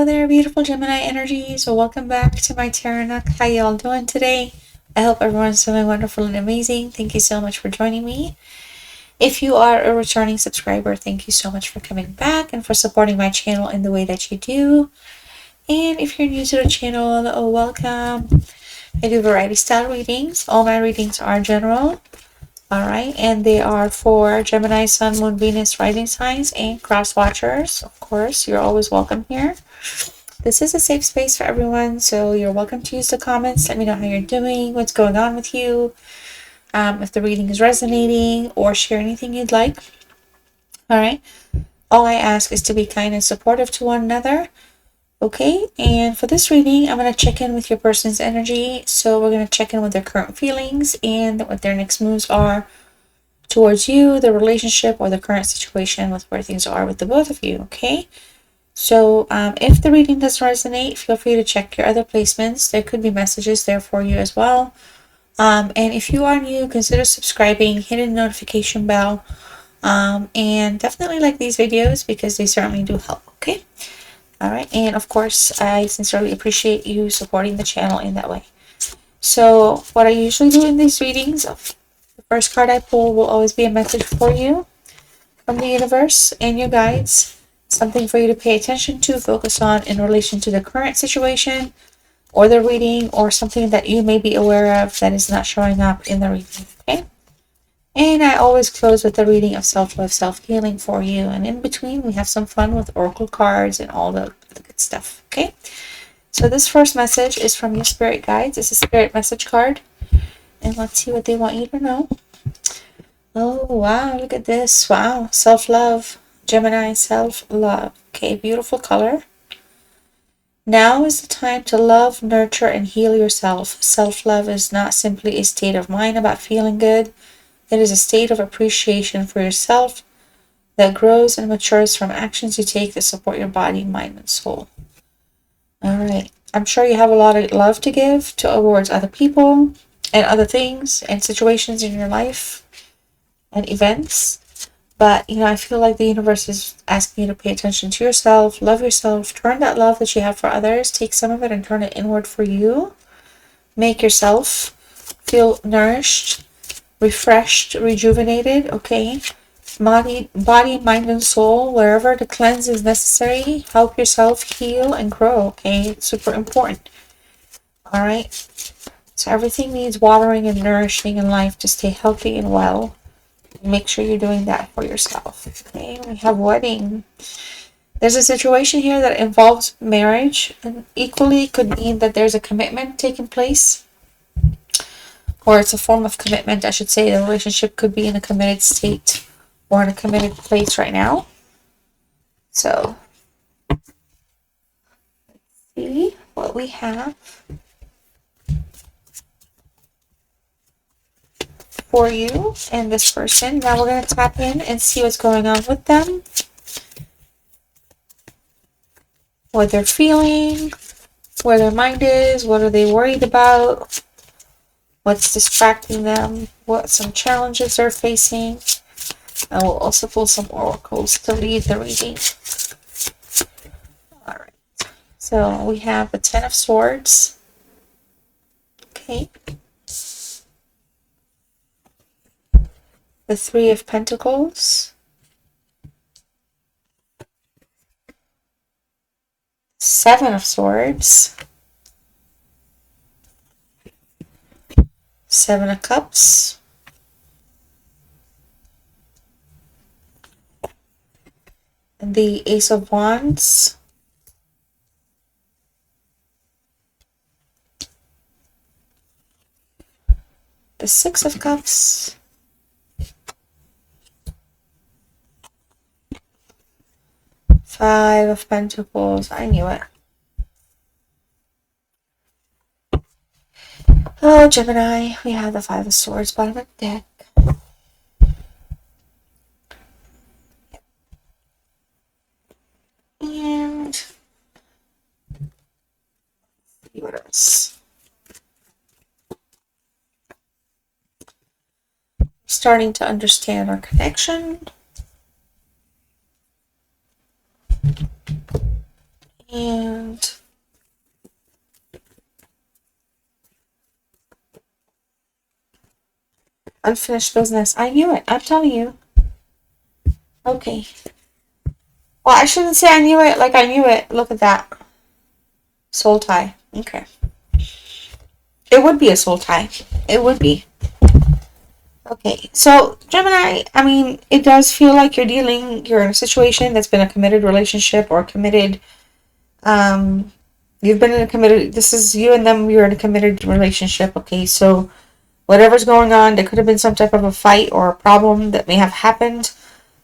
Hello there, beautiful Gemini energy. So welcome back to my tarot nook. How y'all doing today? I hope everyone's doing wonderful and amazing. Thank you so much for joining me. If you are a returning subscriber, thank you so much for coming back and for supporting my channel in the way that you do. And if you're new to the channel, welcome. I do variety style readings. All my readings are general. Alright, and they are for Gemini, Sun, Moon, Venus, rising signs, and cross watchers. Of course, you're always welcome here. This is a safe space for everyone, so you're welcome to use the comments. Let me know how you're doing, what's going on with you, if the reading is resonating, or share anything you'd like. Alright, all I ask is to be kind and supportive to one another. Okay, and for this reading, I'm going to check in with your person's energy. So we're going to check in with their current feelings and what their next moves are towards you, the relationship, or the current situation with where things are with the both of you. Okay, so if the reading does resonate, feel free to check your other placements. There could be messages there for you as well. And if you are new, consider subscribing, hitting the notification bell, and definitely like these videos because they certainly do help. Okay. Alright, and of course, I sincerely appreciate you supporting the channel in that way. So, what I usually do in these readings, the first card I pull will always be a message for you from the universe and your guides. Something for you to pay attention to, focus on in relation to the current situation or the reading, or something that you may be aware of that is not showing up in the reading, okay? And I always close with a reading of self-love, self-healing for you. And in between, we have some fun with oracle cards and all the good stuff, okay? So this first message is from your spirit guides. It's a spirit message card. And let's see what they want you to know. Oh, wow, look at this. Wow, self-love. Gemini, self-love. Okay, beautiful color. Now is the time to love, nurture, and heal yourself. Self-love is not simply a state of mind about feeling good. It is a state of appreciation for yourself that grows and matures from actions you take that support your body, mind, and soul. Alright, I'm sure you have a lot of love to give towards other people and other things and situations in your life and events. But, I feel like the universe is asking you to pay attention to yourself, love yourself, turn that love that you have for others, take some of it and turn it inward for you. Make yourself feel nourished, refreshed, rejuvenated, okay? Body, mind, and soul, wherever the cleanse is necessary, help yourself heal and grow, okay? It's super important. Alright? So everything needs watering and nourishing in life to stay healthy and well. Make sure you're doing that for yourself, okay? We have wedding. There's a situation here that involves marriage, and equally could mean that there's a commitment taking place. Or it's a form of commitment, I should say. The relationship could be in a committed state or in a committed place right now. So, let's see what we have for you and this person. Now we're going to tap in and see what's going on with them. What they're feeling, where their mind is, what are they worried about, what's distracting them, what some challenges they're facing. I will also pull some oracles to lead the reading. Alright, so we have the Ten of Swords. Okay. The Three of Pentacles. Seven of Swords. Seven of Cups. And the Ace of Wands. The Six of Cups. Five of Pentacles. I knew it. Oh, Gemini, we have the Five of Swords, bottom of the deck. And see what else. Starting to understand our connection. And unfinished business. I knew it. I'm telling you. Okay. Well, I shouldn't say I knew it like I knew it. Look at that. Soul tie. Okay. It would be a soul tie. It would be. Okay. So, Gemini, I mean, it does feel like you're in a situation that's been a committed relationship or committed, you've been in a committed, this is you and them, you're in a committed relationship. Okay. So, whatever's going on, there could have been some type of a fight or a problem that may have happened.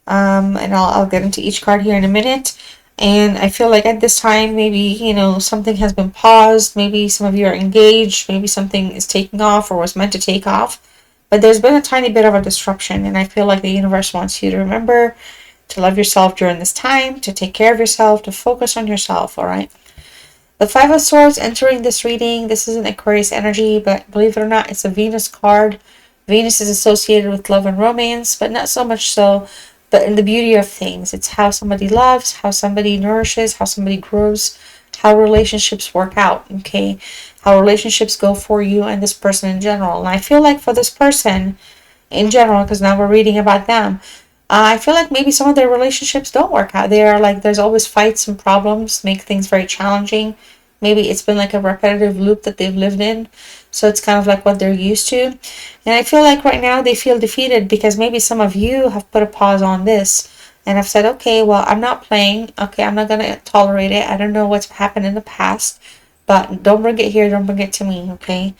And I'll get into each card here in a minute. And I feel like at this time, maybe, something has been paused. Maybe some of you are engaged. Maybe something is taking off or was meant to take off. But there's been a tiny bit of a disruption. And I feel like the universe wants you to remember to love yourself during this time, to take care of yourself, to focus on yourself, all right? The Five of Swords entering this reading. This is an Aquarius energy, but believe it or not, it's a Venus card. Venus is associated with love and romance, but not so much so, but in the beauty of things. It's how somebody loves, how somebody nourishes, how somebody grows, how relationships work out, okay? How relationships go for you and this person in general. And I feel like for this person in general, because now we're reading about them, I feel like maybe some of their relationships don't work out. They are like, there's always fights and problems, make things very challenging. Maybe it's been like a repetitive loop that they've lived in. So it's kind of like what they're used to. And I feel like right now they feel defeated because maybe some of you have put a pause on this and have said, okay, well, I'm not playing. Okay, I'm not going to tolerate it. I don't know what's happened in the past, but don't bring it here. Don't bring it to me, okay?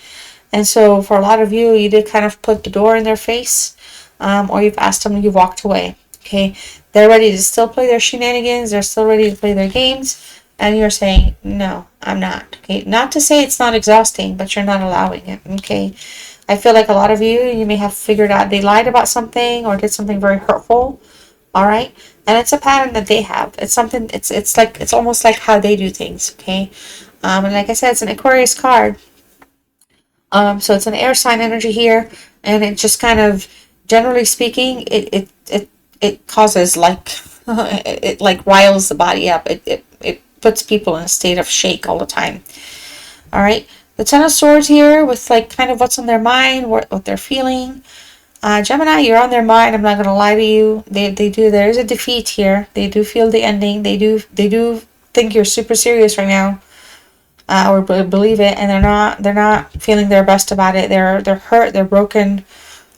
And so for a lot of you, you did kind of put the door in their face, or you've asked them and you've walked away, okay? They're ready to still play their shenanigans. They're still ready to play their games. And you're saying, no, I'm not, okay? Not to say it's not exhausting, but you're not allowing it, okay? I feel like a lot of you may have figured out they lied about something or did something very hurtful, all right? And it's a pattern that they have. It's something, it's almost like how they do things, okay? And like I said, it's an Aquarius card. So it's an air sign energy here, and it just kind of, generally speaking, it causes like, it like riles the body up. It puts people in a state of shake all the time. All right. The Ten of Swords here with like kind of what's on their mind, what they're feeling. Gemini, you're on their mind. I'm not going to lie to you. They do. There is a defeat here. They do feel the ending. They do think you're super serious right now. Or believe it, and they're not feeling their best about it. They're hurt, they're broken.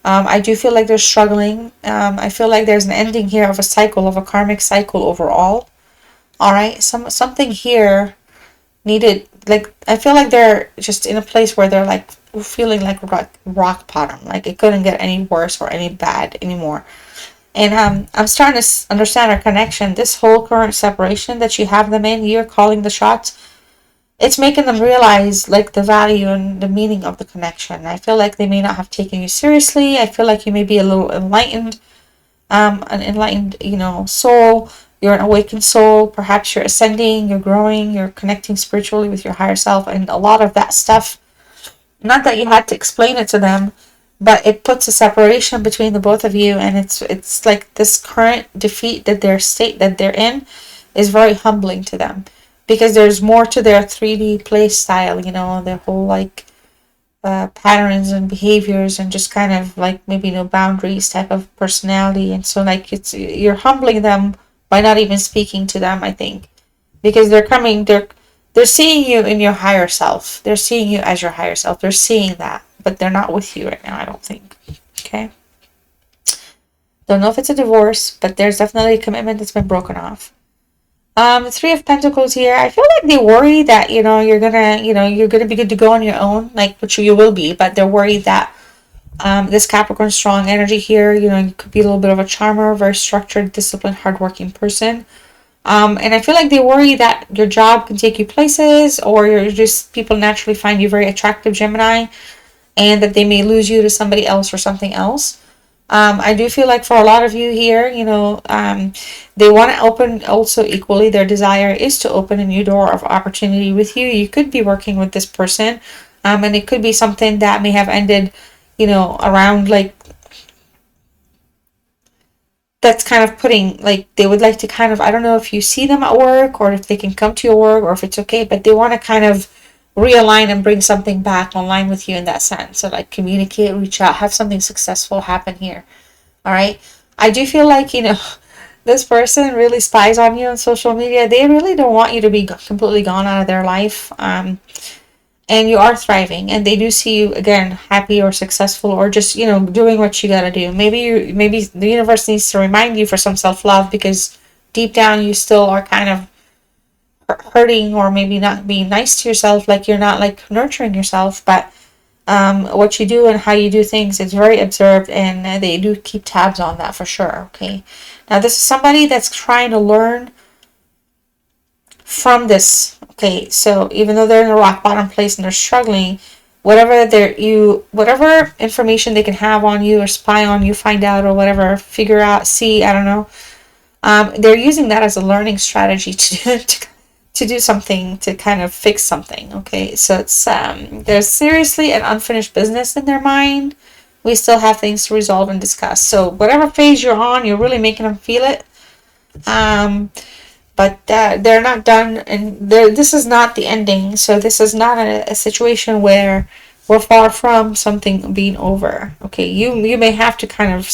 I do feel like they're struggling. I feel like there's an ending here of a cycle, of a karmic cycle overall. All right, something here needed, like, I feel like they're just in a place where they're like feeling like rock bottom, like it couldn't get any worse or any bad anymore. And I'm starting to understand our connection. This whole current separation that you have them in, you're calling the shots. It's making them realize like the value and the meaning of the connection. I feel like they may not have taken you seriously. I feel like you may be a little enlightened, an enlightened, soul. You're an awakened soul. Perhaps you're ascending, you're growing, you're connecting spiritually with your higher self, and a lot of that stuff. Not that you had to explain it to them, but it puts a separation between the both of you, and it's like this current defeat that they're in is very humbling to them. Because there's more to their 3D play style, their whole like patterns and behaviors and just kind of like maybe no boundaries type of personality. And so like you're humbling them by not even speaking to them, I think. Because they're seeing you in your higher self. They're seeing you as your higher self. They're seeing that, but they're not with you right now, I don't think. Okay? Don't know if it's a divorce, but there's definitely a commitment that's been broken off. The Three of Pentacles here. I feel like they worry that, you're gonna be good to go on your own, like, which you will be, but they're worried that this Capricorn strong energy here, you could be a little bit of a charmer, very structured, disciplined, hardworking person. And I feel like they worry that your job can take you places, or you're just, people naturally find you very attractive, Gemini, and that they may lose you to somebody else or something else. I do feel like for a lot of you here, they want to open also equally. Their desire is to open a new door of opportunity with you. You could be working with this person, and it could be something that may have ended, around like that's kind of putting, like, they would like to kind of, I don't know if you see them at work or if they can come to your work or if it's okay, but they want to kind of realign and bring something back online with you in that sense. So like communicate, reach out, have something successful happen here. All right. I do feel like, this person really spies on you on social media. They really don't want you to be completely gone out of their life. And you are thriving, and they do see you again happy or successful, or just doing what you got to do. Maybe the universe needs to remind you for some self-love, because deep down you still are kind of hurting, or maybe not being nice to yourself, like you're not like nurturing yourself. But what you do and how you do things is very observed, and they do keep tabs on that for sure. Okay, now this is somebody that's trying to learn from this. Okay, so even though they're in a rock bottom place and they're struggling, whatever information they can have on you or spy on you, find out, or whatever, figure out, see, I don't know, they're using that as a learning strategy to do something, to kind of fix something. Okay, so it's there's seriously an unfinished business in their mind. We still have things to resolve and discuss. So whatever phase you're on, you're really making them feel it. But they're not done, and this is not the ending. So this is not a situation where we're far from something being over. Okay, you may have to kind of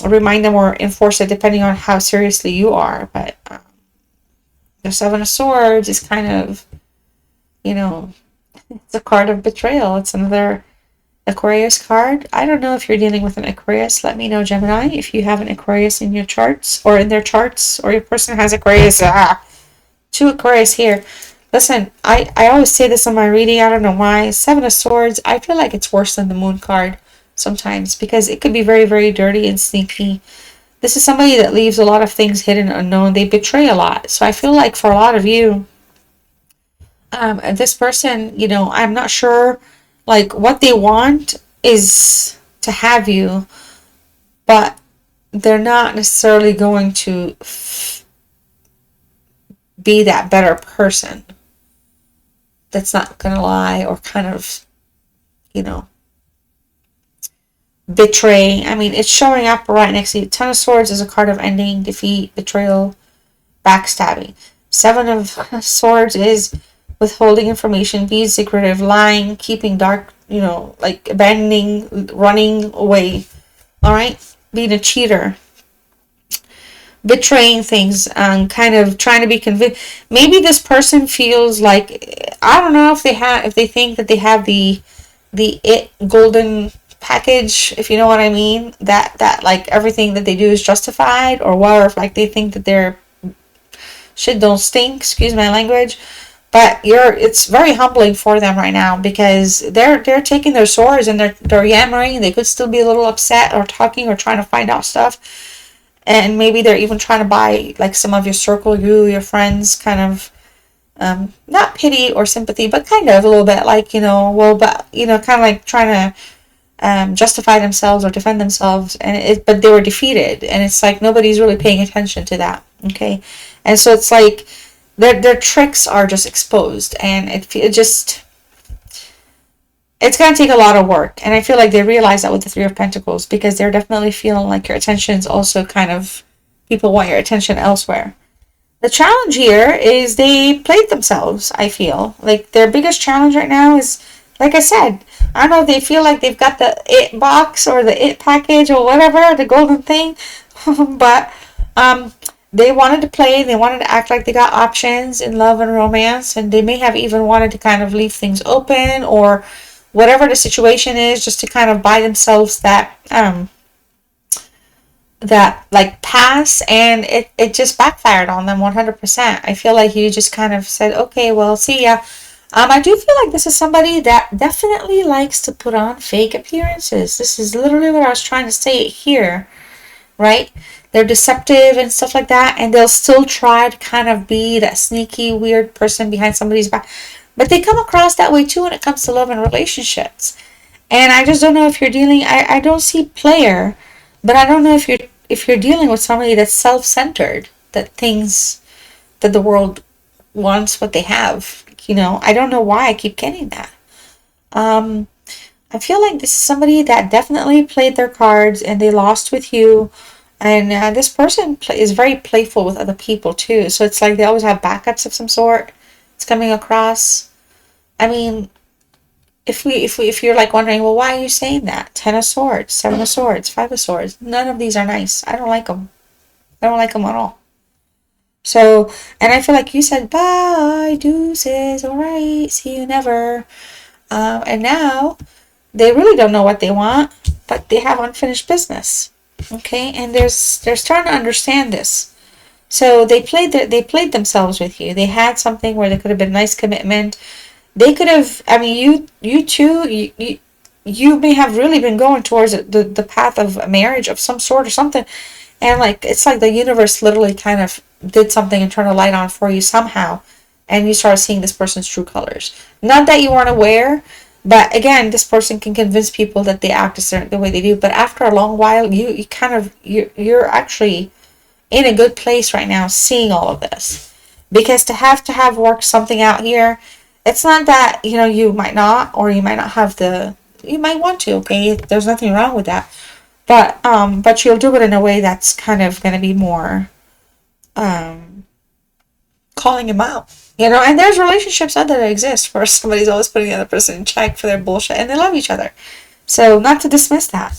remind them or enforce it depending on how seriously you are. But the Seven of Swords is kind of, it's a card of betrayal. It's another Aquarius card. I don't know if you're dealing with an Aquarius. Let me know, Gemini, if you have an Aquarius in your charts or in their charts, or your person has Aquarius. Two Aquarius here. Listen, I always say this in my reading. I don't know why. Seven of Swords, I feel like it's worse than the Moon card sometimes, because it could be very, very dirty and sneaky. This is somebody that leaves a lot of things hidden, unknown. They betray a lot. So I feel like for a lot of you, this person, I'm not sure, like, what they want is to have you, but they're not necessarily going to be that better person that's not going to lie or kind of, betray. I mean, it's showing up right next to you. Ten of Swords is a card of ending, defeat, betrayal, backstabbing. Seven of Swords is withholding information, being secretive, lying, keeping dark, like abandoning, running away. All right, being a cheater, betraying things, and kind of trying to be convinced. Maybe this person feels like, I don't know if they think that they have the golden package, if you know what I mean, that like everything that they do is justified, or what, or if like they think that their shit don't stink, excuse my language. But it's very humbling for them right now, because they're taking their swords and they're yammering. They could still be a little upset or talking or trying to find out stuff, and maybe they're even trying to buy like some of your circle, your friends, kind of not pity or sympathy, but kind of a little bit like, kind of like trying to justify themselves or defend themselves, but they were defeated, and it's like nobody's really paying attention to that. Okay, and so it's like their tricks are just exposed, and it's going to take a lot of work, and I feel like they realize that with the Three of Pentacles, because they're definitely feeling like your attention is also kind of, people want your attention elsewhere. The challenge here is they played themselves. I feel like their biggest challenge right now is, like I said, I don't know if they feel like they've got the it box or the it package or whatever, the golden thing, but they wanted to play, they wanted to act like they got options in love and romance, and they may have even wanted to kind of leave things open, or whatever the situation is, just to kind of buy themselves that like pass, and it just backfired on them 100%. I feel like you just kind of said, okay, well, see ya. I do feel like this is somebody that definitely likes to put on fake appearances. This is literally what I was trying to say here, right? They're deceptive and stuff like that, and they'll still try to kind of be that sneaky, weird person behind somebody's back. But they come across that way too when it comes to love and relationships. And I just don't know if you're dealing, I don't see player, but I don't know if you're dealing with somebody that's self-centered, that thinks that the world wants what they have. I don't know why I keep getting that. I feel like this is somebody that definitely played their cards and they lost with you. And this person is very playful with other people too. So it's like they always have backups of some sort. It's coming across. I mean, if you're like wondering, well, why are you saying that? 10 of Swords, 7 of Swords, 5 of Swords. None of these are nice. I don't like them. I don't like them at all. So, and I feel like you said bye, deuces, all right, see you never. And now they really don't know what they want, but they have unfinished business. Okay, and they're starting to understand this. So they played themselves with you. They had something where there could have been a nice commitment. They could have. I mean, you two. You may have really been going towards the path of a marriage of some sort or something, and like it's like the universe literally kind of did something and turned a light on for you somehow, and you started seeing this person's true colors. Not that you weren't aware, but again, this person can convince people that they act a certain the way they do. But after a long while, you kind of you're actually in a good place right now, seeing all of this, because to have worked something out here, it's not that you might not, or you might not have the you might want to. Okay, there's nothing wrong with that, but you'll do it in a way that's kind of going to be more um calling him out. And there's relationships out there that exist where somebody's always putting the other person in check for their bullshit and they love each other. So not to dismiss that.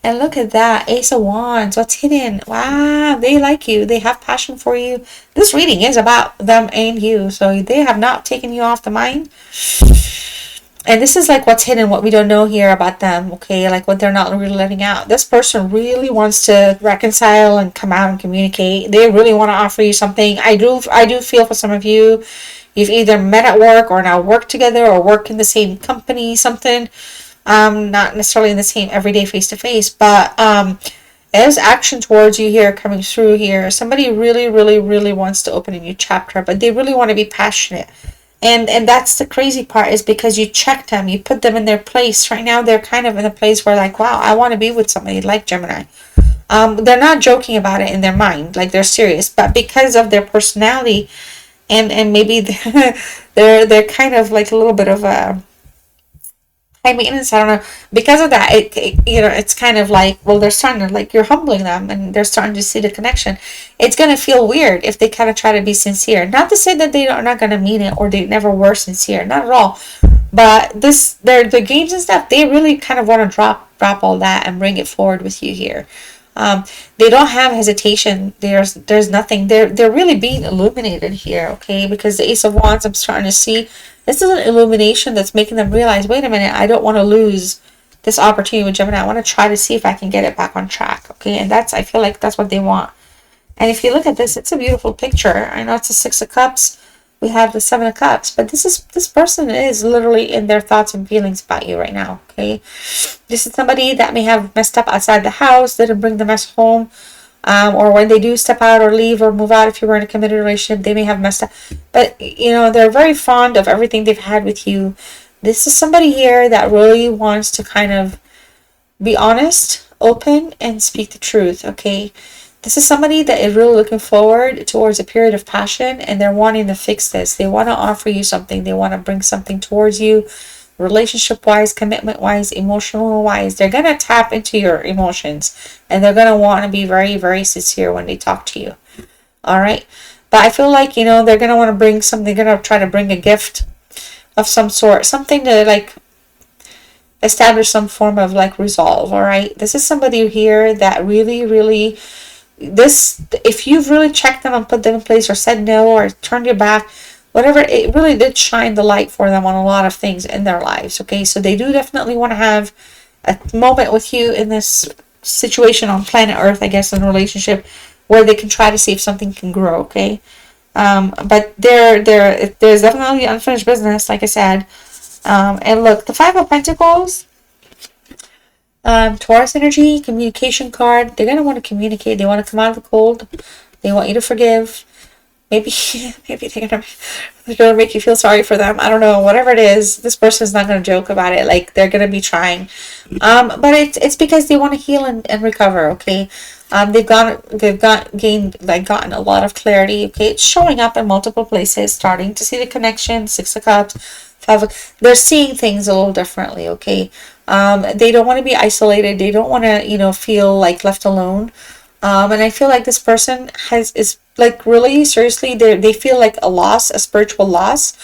And look at that, Ace of Wands. What's hidden? Wow, they like you. They have passion for you. This reading is about them and you. So they have not taken you off the mind. And this is like what's hidden, what we don't know here about them, okay? Like what they're not really letting out. This person really wants to reconcile and come out and communicate. They really want to offer you something. I do feel for some of you, you've either met at work or now work together or work in the same company, something. Not necessarily in the same everyday face to face, but there's action towards you here coming through here. Somebody really, really, really wants to open a new chapter, but they really want to be passionate. And that's the crazy part, is because you checked them, you put them in their place. Right now they're kind of in a place where like, wow, I want to be with somebody like Gemini. They're not joking about it in their mind, like they're serious, but because of their personality and maybe they're kind of like a little bit of a high maintenance. I don't know. Because of that, it's kind of like, well, they're starting to, like, you're humbling them and they're starting to see the connection. It's going to feel weird if they kind of try to be sincere. Not to say that they are not going to mean it or they never were sincere. Not at all. But the games and stuff, they really kind of want to drop all that and bring it forward with you here. They don't have hesitation. There's nothing. They're really being illuminated here, okay? Because the Ace of Wands, I'm starting to see, this is an illumination that's making them realize, wait a minute, I don't want to lose this opportunity with Gemini. I want to try to see if I can get it back on track, okay? And I feel like that's what they want. And if you look at this, it's a beautiful picture. I know it's a 6 of Cups. We have the 7 of Cups, but this person is literally in their thoughts and feelings about you right now, okay? This is somebody that may have messed up outside the house, didn't bring the mess home, or when they do step out or leave or move out, if you were in a committed relationship, they may have messed up. But, they're very fond of everything they've had with you. This is somebody here that really wants to kind of be honest, open, and speak the truth, okay? This is somebody that is really looking forward towards a period of passion, and they're wanting to fix this. They want to offer you something. They want to bring something towards you, relationship-wise, commitment-wise, emotional-wise. They're going to tap into your emotions, and they're going to want to be very, very sincere when they talk to you. All right? But I feel like, they're going to want to bring something. They're going to try to bring a gift of some sort, something to, like, establish some form of, like, resolve. All right? This is somebody here that really, really... if you've really checked them and put them in place or said no or turned your back, whatever, it really did shine the light for them on a lot of things in their lives, okay? So they do definitely want to have a moment with you in this situation on planet Earth, I guess, in a relationship where they can try to see if something can grow, okay? But there's definitely unfinished business, like I said. And look, the 5 of Pentacles, Taurus energy, communication card. They're going to want to communicate. They want to come out of the cold. They want you to forgive. Maybe they're going to make you feel sorry for them. I don't know. Whatever it is, this person's not going to joke about it. Like, they're going to be trying. But it's because they want to heal and recover, okay? They've gotten a lot of clarity, okay? It's showing up in multiple places, starting to see the connection, 6 of Cups, 5 of, they're seeing things a little differently, okay? They don't want to be isolated. They don't want to, feel like left alone. And I feel like this person is like really seriously, they feel like a loss, a spiritual loss.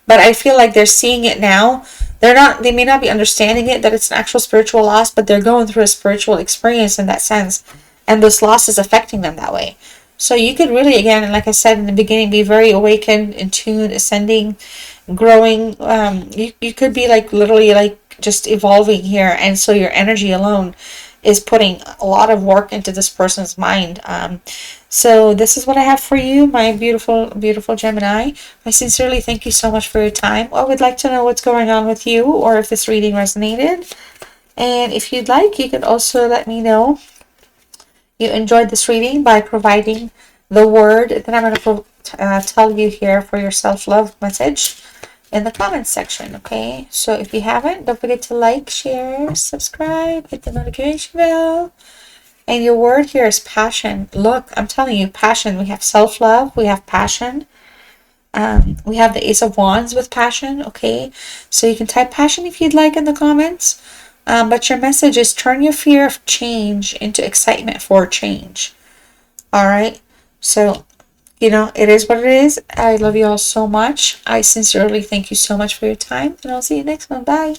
But I feel like they're seeing it now. They may not be understanding it that it's an actual spiritual loss, but they're going through a spiritual experience in that sense. And this loss is affecting them that way. So you could really, again, like I said in the beginning, be very awakened, in tune, ascending, growing. You could be like literally like just evolving here. And so your energy alone is putting a lot of work into this person's mind. So this is what I have for you, my beautiful, beautiful Gemini. I sincerely thank you so much for your time. I would like to know what's going on with you, or if this reading resonated. And if you'd like, you could also let me know you enjoyed this reading by providing the word that I'm going to tell you here for your self-love message in the comments section. Okay, so if you haven't, don't forget to like, share, subscribe, hit the notification bell. And your word here is passion. Look, I'm telling you, passion. We have self-love, we have passion. We have the Ace of Wands with passion. Okay, so you can type passion if you'd like in the comments. But your message is turn your fear of change into excitement for change. All right. So, it is what it is. I love you all so much. I sincerely thank you so much for your time. And I'll see you next one. Bye.